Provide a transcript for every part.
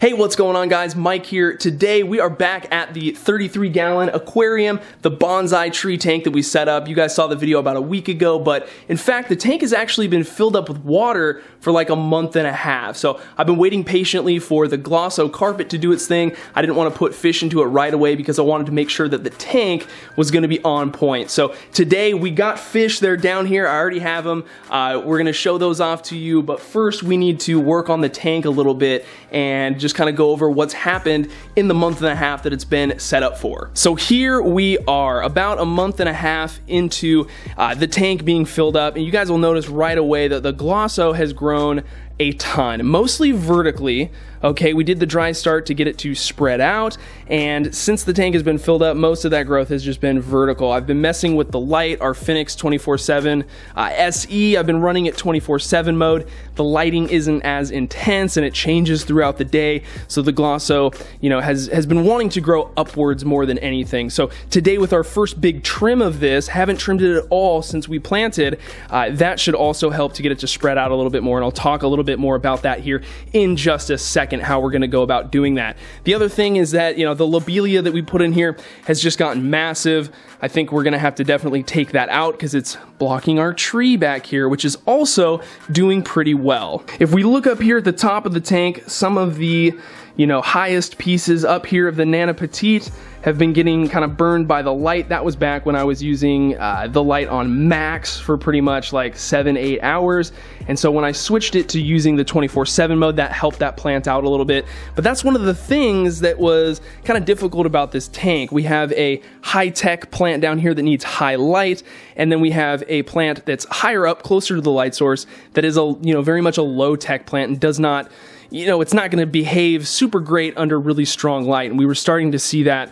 Hey, what's going on, guys? Mike here. Today we are back at the 33-gallon aquarium, the bonsai tree tank that we set up. You guys saw the video about a week ago, but in fact the tank has actually been filled up with water for like a month and a half. So I've been waiting patiently for the Glosso carpet to do its thing. I didn't want to put fish into it right away because I wanted to make sure that the tank was going to be on point. So today we got fish. They're down here. I already have them. We're going to show those off to you, but first we need to work on the tank a little bit and just kind of go over what's happened in the month and a half that it's been set up for. So here we are, about a month and a half into the tank being filled up, and you guys will notice right away that the Glosso has grown a ton, mostly vertically. Okay, we did the dry start to get it to spread out, and since the tank has been filled up, most of that growth has just been vertical. I've been messing with the light, our Phoenix 24/7 SE. I've been running it 24/7 mode. The lighting isn't as intense and it changes throughout the day, so the Glosso, you know, has been wanting to grow upwards more than anything. So today, with our first big trim of this, haven't trimmed it at all since we planted, that should also help to get it to spread out a little bit more, and I'll talk a little bit more about that here in just a second, how we're going to go about doing that. The other thing is that, you know, the lobelia that we put in here has just gotten massive. I think we're going to have to definitely take that out because it's blocking our tree back here, which is also doing pretty well. If we look up here at the top of the tank, some of the, you know, highest pieces up here of the Nana Petite have been getting kind of burned by the light. That was back when I was using the light on max for pretty much like 7-8 hours. And so when I switched it to using the 24/7 mode, that helped that plant out a little bit. But that's one of the things that was kind of difficult about this tank. We have a high-tech plant down here that needs high light, and then we have a plant that's higher up, closer to the light source, that is a, you know, very much a low-tech plant and does not, you know, it's not going to behave super great under really strong light. And we were starting to see that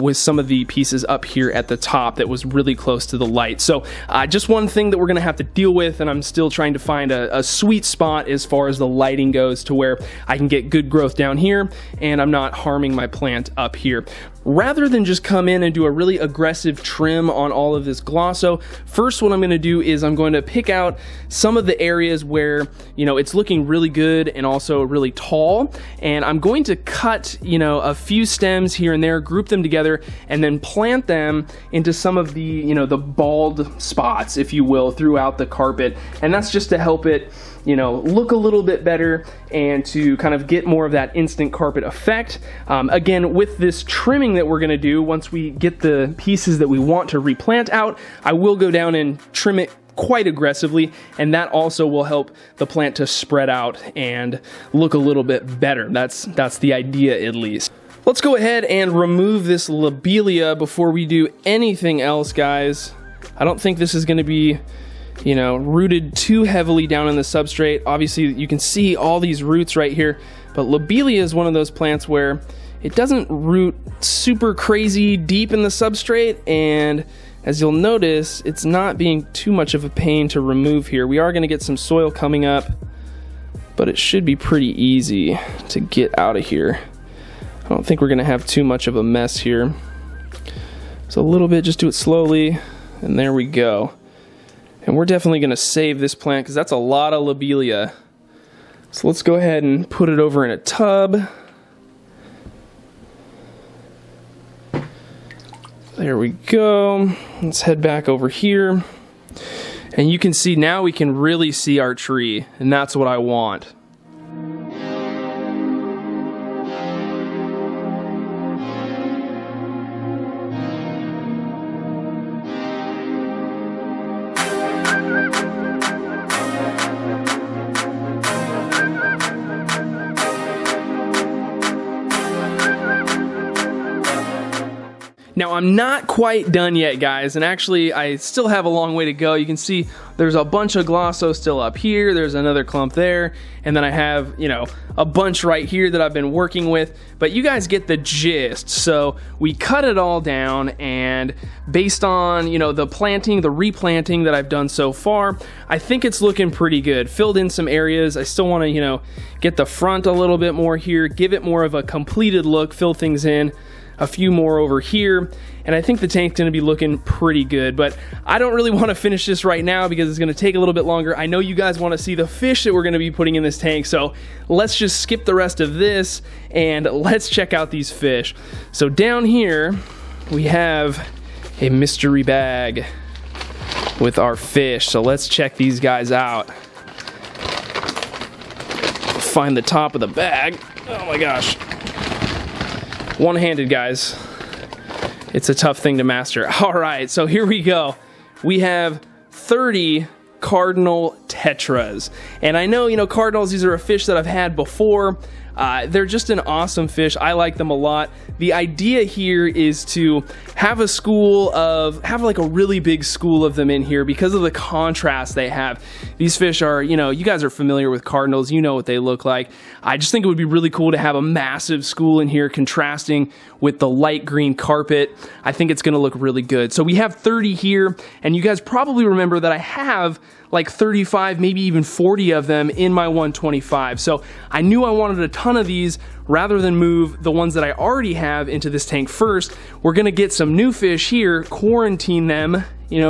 with some of the pieces up here at the top that was really close to the light. So just one thing that we're going to have to deal with, and I'm still trying to find a sweet spot as far as the lighting goes to where I can get good growth down here and I'm not harming my plant up here. Rather than just come in and do a really aggressive trim on all of this Glosso, first what I'm going to do is I'm going to pick out some of the areas where, you know, it's looking really good and also really tall, and I'm going to cut, you know, a few stems here and there, group them together, and then plant them into some of the, you know, the bald spots, if you will, throughout the carpet. And that's just to help it, you know, look a little bit better and to kind of get more of that instant carpet effect. Again, with this trimming that we're going to do, once we get the pieces that we want to replant out, I will go down and trim it quite aggressively, and that also will help the plant to spread out and look a little bit better. That's the idea, at least. Let's go ahead and remove this lobelia before we do anything else, guys. I don't think this is going to be, you know, rooted too heavily down in the substrate. Obviously you can see all these roots right here, but lobelia is one of those plants where it doesn't root super crazy deep in the substrate, and as you'll notice, it's not being too much of a pain to remove here. We are going to get some soil coming up, but it should be pretty easy to get out of here. I don't think we're going to have too much of a mess here. So a little bit, just do it slowly, and there we go. And we're definitely going to save this plant because that's a lot of lobelia. So let's go ahead and put it over in a tub. There we go. Let's head back over here. And you can see now we can really see our tree, and that's what I want. Now, I'm not quite done yet, guys, and actually I still have a long way to go. You can see there's a bunch of Glosso still up here, there's another clump there, and then I have, you know, a bunch right here that I've been working with, but you guys get the gist. So we cut it all down, and based on, you know, the planting, the replanting that I've done so far, I think it's looking pretty good. Filled in some areas. I still want to, you know, get the front a little bit more here, give it more of a completed look, fill things in. a few more over here, and I think the tank's gonna be looking pretty good. But I don't really want to finish this right now because it's gonna take a little bit longer. I know you guys want to see the fish that we're gonna be putting in this tank, so let's just skip the rest of this and let's check out these fish. So down here we have a mystery bag with our fish, so let's check these guys out. Find the top of the bag. Oh my gosh, one-handed, guys. It's a tough thing to master. All right, so here we go. We have 30 cardinal tetras, and I know, cardinals, these are a fish that I've had before. They're just an awesome fish. I like them a lot. The idea here is to have like a really big school of them in here because of the contrast they have. These fish are, you guys are familiar with cardinals, you know what they look like. I just think it would be really cool to have a massive school in here contrasting with the light green carpet. I think it's gonna look really good. So we have 30 here, and you guys probably remember that I have like 35, maybe even 40 of them in my 125. So I knew I wanted a ton of these. Rather than move the ones that I already have into this tank first, we're gonna get some new fish here, quarantine them,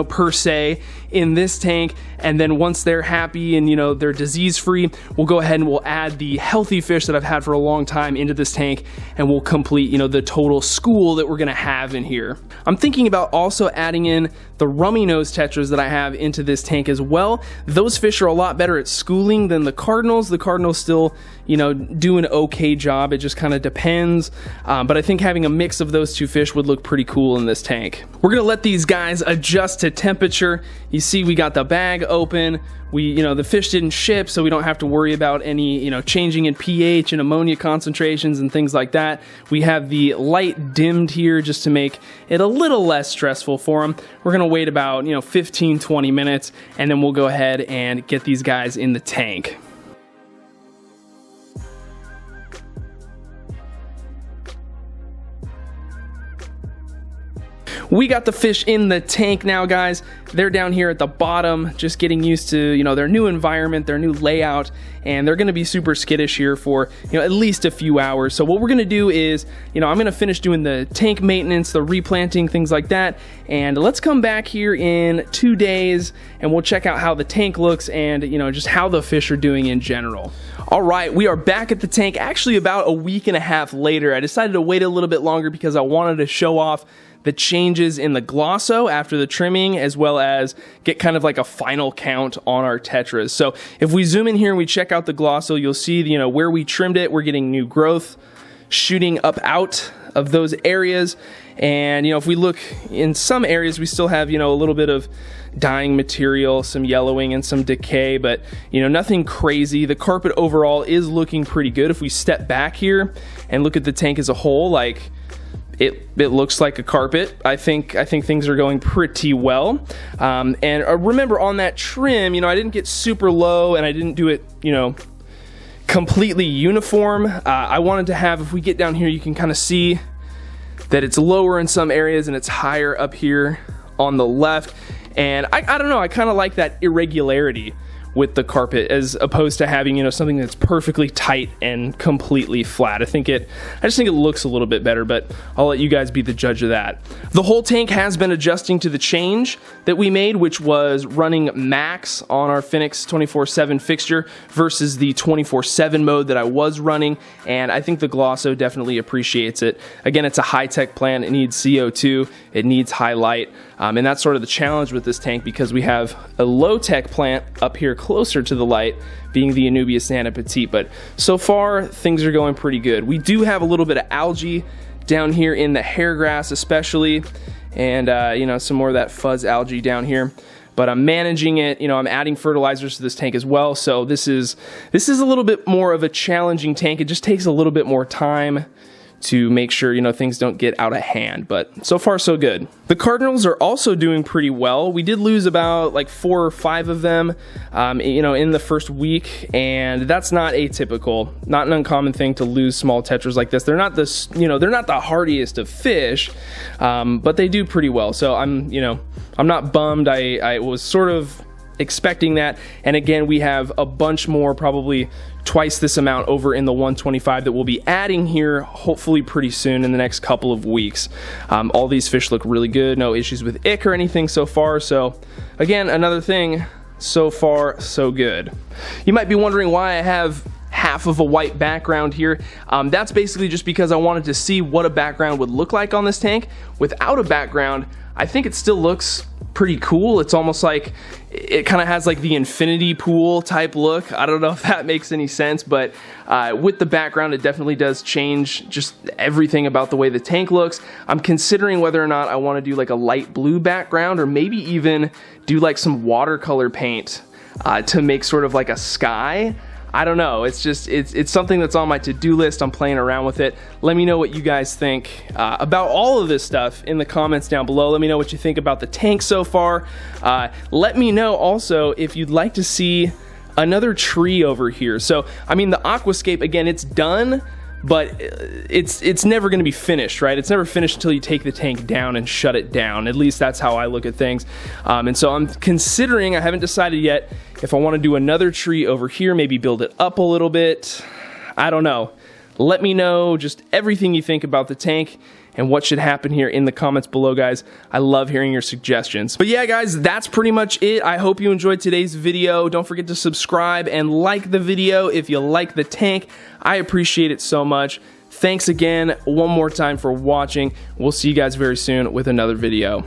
per se, in this tank, and then once they're happy and they're disease free, we'll go ahead and we'll add the healthy fish that I've had for a long time into this tank, and we'll complete the total school that we're gonna have in here. I'm thinking about also adding in the rummy nose tetras that I have into this tank as well. Those fish are a lot better at schooling than the cardinals. The cardinals still do an okay job. It just kind of depends, but I think having a mix of those two fish would look pretty cool in this tank. We're gonna let these guys adjust to temperature. You see we got the bag open. The fish didn't ship, so we don't have to worry about any changing in pH and ammonia concentrations and things like that. We have the light dimmed here just to make it a little less stressful for them. We're gonna wait about 15-20 minutes, and then we'll go ahead and get these guys in the tank. We got the fish in the tank now, guys. They're down here at the bottom, just getting used to their new environment, their new layout, and they're gonna be super skittish here for at least a few hours. So what we're gonna do is I'm gonna finish doing the tank maintenance, the replanting, things like that, and let's come back here in 2 days and we'll check out how the tank looks and just how the fish are doing in general. All right, we are back at the tank actually about a week and a half later. I decided to wait a little bit longer because I wanted to show off the changes in the glosso after the trimming, as well as get kind of like a final count on our tetras. So if we zoom in here and we check out the glosso, you'll see where we trimmed it, we're getting new growth shooting up out of those areas. And if we look in some areas, we still have a little bit of dying material, some yellowing and some decay, but nothing crazy. The carpet overall is looking pretty good. If we step back here and look at the tank as a whole, like it looks like a carpet. I think things are going pretty well. And remember on that trim, I didn't get super low and I didn't do it, completely uniform. I wanted to have, if we get down here, you can kind of see that it's lower in some areas and it's higher up here on the left. And I don't know, I kind of like that irregularity with the carpet as opposed to having something that's perfectly tight and completely flat. I just think it looks a little bit better, but I'll let you guys be the judge of that. The whole tank has been adjusting to the change that we made, which was running max on our Phoenix 24/7 fixture versus the 24/7 mode that I was running, and I think the glosso definitely appreciates it. Again, it's a high-tech plant. It needs CO2, it needs high light, and that's sort of the challenge with this tank because we have a low-tech plant up here closer to the light, being the Anubias Nana Petite, but so far things are going pretty good. We do have a little bit of algae down here in the hair grass especially, and some more of that fuzz algae down here, but I'm managing it. I'm adding fertilizers to this tank as well, so this is a little bit more of a challenging tank. It just takes a little bit more time to make sure things don't get out of hand, but so far so good. The cardinals are also doing pretty well. We did lose about like 4 or 5 of them in the first week, and that's not atypical, not an uncommon thing to lose small tetras like this. They're not the hardiest of fish, but they do pretty well, so I'm not bummed. I was sort of expecting that. And again, we have a bunch more, probably twice this amount over in the 125 that we'll be adding here hopefully pretty soon in the next couple of weeks. All these fish look really good, no issues with ick or anything so far. So again, another thing, so far so good. You might be wondering why I have half of a white background here. That's basically just because I wanted to see what a background would look like on this tank. Without a background, I think it still looks pretty cool. It's almost like it kind of has like the infinity pool type look. I don't know if that makes any sense, but with the background, it definitely does change just everything about the way the tank looks. I'm considering whether or not I want to do like a light blue background, or maybe even do like some watercolor paint to make sort of like a sky. I don't know, it's just, it's something that's on my to-do list. I'm playing around with it. Let me know what you guys think about all of this stuff in the comments down below. Let me know what you think about the tank so far. Let me know also if you'd like to see another tree over here. So, I mean, the aquascape, again, it's done, but it's never going to be finished, right? It's never finished until you take the tank down and shut it down. At least that's how I look at things. And so I'm considering, I haven't decided yet, if I want to do another tree over here, maybe build it up a little bit. I don't know. Let me know just everything you think about the tank and what should happen here in the comments below, guys. I love hearing your suggestions. But yeah, guys, that's pretty much it. I hope you enjoyed today's video. Don't forget to subscribe and like the video if you like the tank. I appreciate it so much. Thanks again one more time for watching. We'll see you guys very soon with another video.